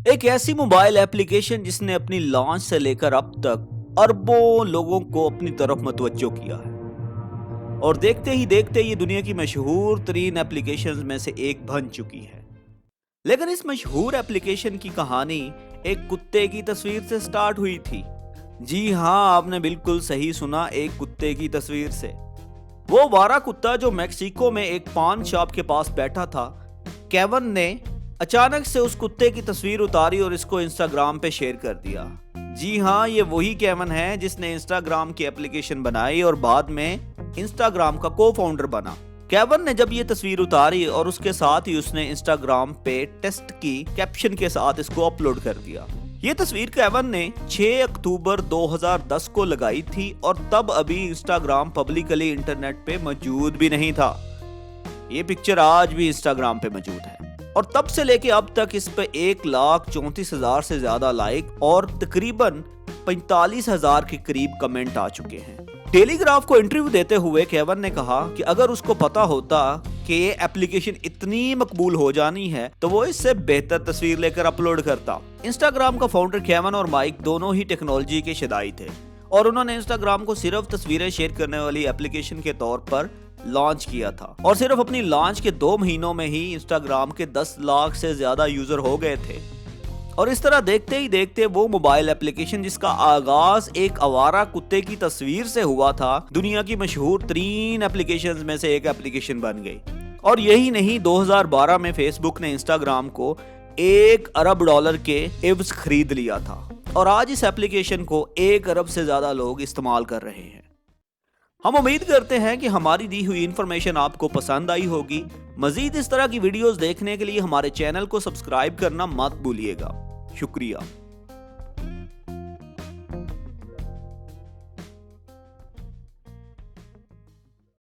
ایک ایسی mobile application جس نے اپنی لانچ سے لے کر اب تک اربوں لوگوں کو اپنی طرف متوجہ کیا ہے اور دیکھتے ہی دیکھتے یہ دنیا کی مشہور ترین ایپلیکیشنز میں سے ایک بن چکی ہے۔ لیکن اس مشہور ایپلیکیشن کی کہانی ایک کتے کی تصویر سے سٹارٹ ہوئی تھی۔ جی ہاں، آپ نے بالکل صحیح سنا، ایک کتے کی تصویر سے۔ وہ آوارہ کتا جو میکسیکو میں ایک پان شاپ کے پاس بیٹھا تھا، کیون نے اچانک سے اس کتے کی تصویر اتاری اور اس کو انسٹاگرام پہ شیئر کر دیا۔ جی ہاں، یہ وہی کیون ہے جس نے انسٹاگرام کی ایپلیکیشن بنائی اور بعد میں انسٹاگرام کا کو فاؤنڈر بنا۔ کیون نے جب یہ تصویر اتاری اور اس کے ساتھ ہی اس نے انسٹاگرام پہ ٹیسٹ کی کیپشن کے ساتھ اس کو اپلوڈ کر دیا۔ یہ تصویر کیون نے 6 اکتوبر 2010 کو لگائی تھی اور تب ابھی انسٹاگرام پبلکلی انٹرنیٹ پہ موجود بھی نہیں تھا۔ یہ پکچر آج بھی انسٹاگرام پہ موجود ہے اور تب سے لے کے اب تک اس پہ 1,34,000 سے زیادہ لائک اور تقریباً 45,000 کے قریب کمنٹ آ چکے ہیں۔ ڈیلی گراف کو انٹرویو دیتے ہوئے کیون نے کہا کہ اگر اس کو پتا ہوتا کہ یہ ایپلیکیشن اتنی مقبول ہو جانی ہے تو وہ اس سے بہتر تصویر لے کر اپلوڈ کرتا۔ انسٹاگرام کا فاؤنڈر کیون اور مائک دونوں ہی ٹیکنالوجی کے شدائی تھے اور انہوں نے انسٹاگرام کو صرف تصویریں شیئر کرنے والی ایپلیکیشن کے طور پر لانچ کیا تھا اور صرف اپنی لانچ کے 2 مہینوں میں ہی انسٹاگرام کے 10 لاکھ سے زیادہ یوزر ہو گئے تھے۔ اور اس طرح دیکھتے ہی دیکھتے وہ موبائل ایپلیکیشن جس کا آغاز ایک آوارہ کتے کی تصویر سے ہوا تھا، دنیا کی مشہور ترین ایپلیکیشنز میں سے ایک ایپلیکیشن بن گئی۔ اور یہی نہیں، 2012 میں فیس بک نے انسٹاگرام کو $1 ارب کے عوض خرید لیا تھا اور آج اس ایپلیکیشن کو 1 ارب سے زیادہ لوگ استعمال کر رہے ہیں۔ ہم امید کرتے ہیں کہ ہماری دی ہوئی انفارمیشن آپ کو پسند آئی ہوگی۔ مزید اس طرح کی ویڈیوز دیکھنے کے لیے ہمارے چینل کو سبسکرائب کرنا مت بھولیے گا۔ شکریہ۔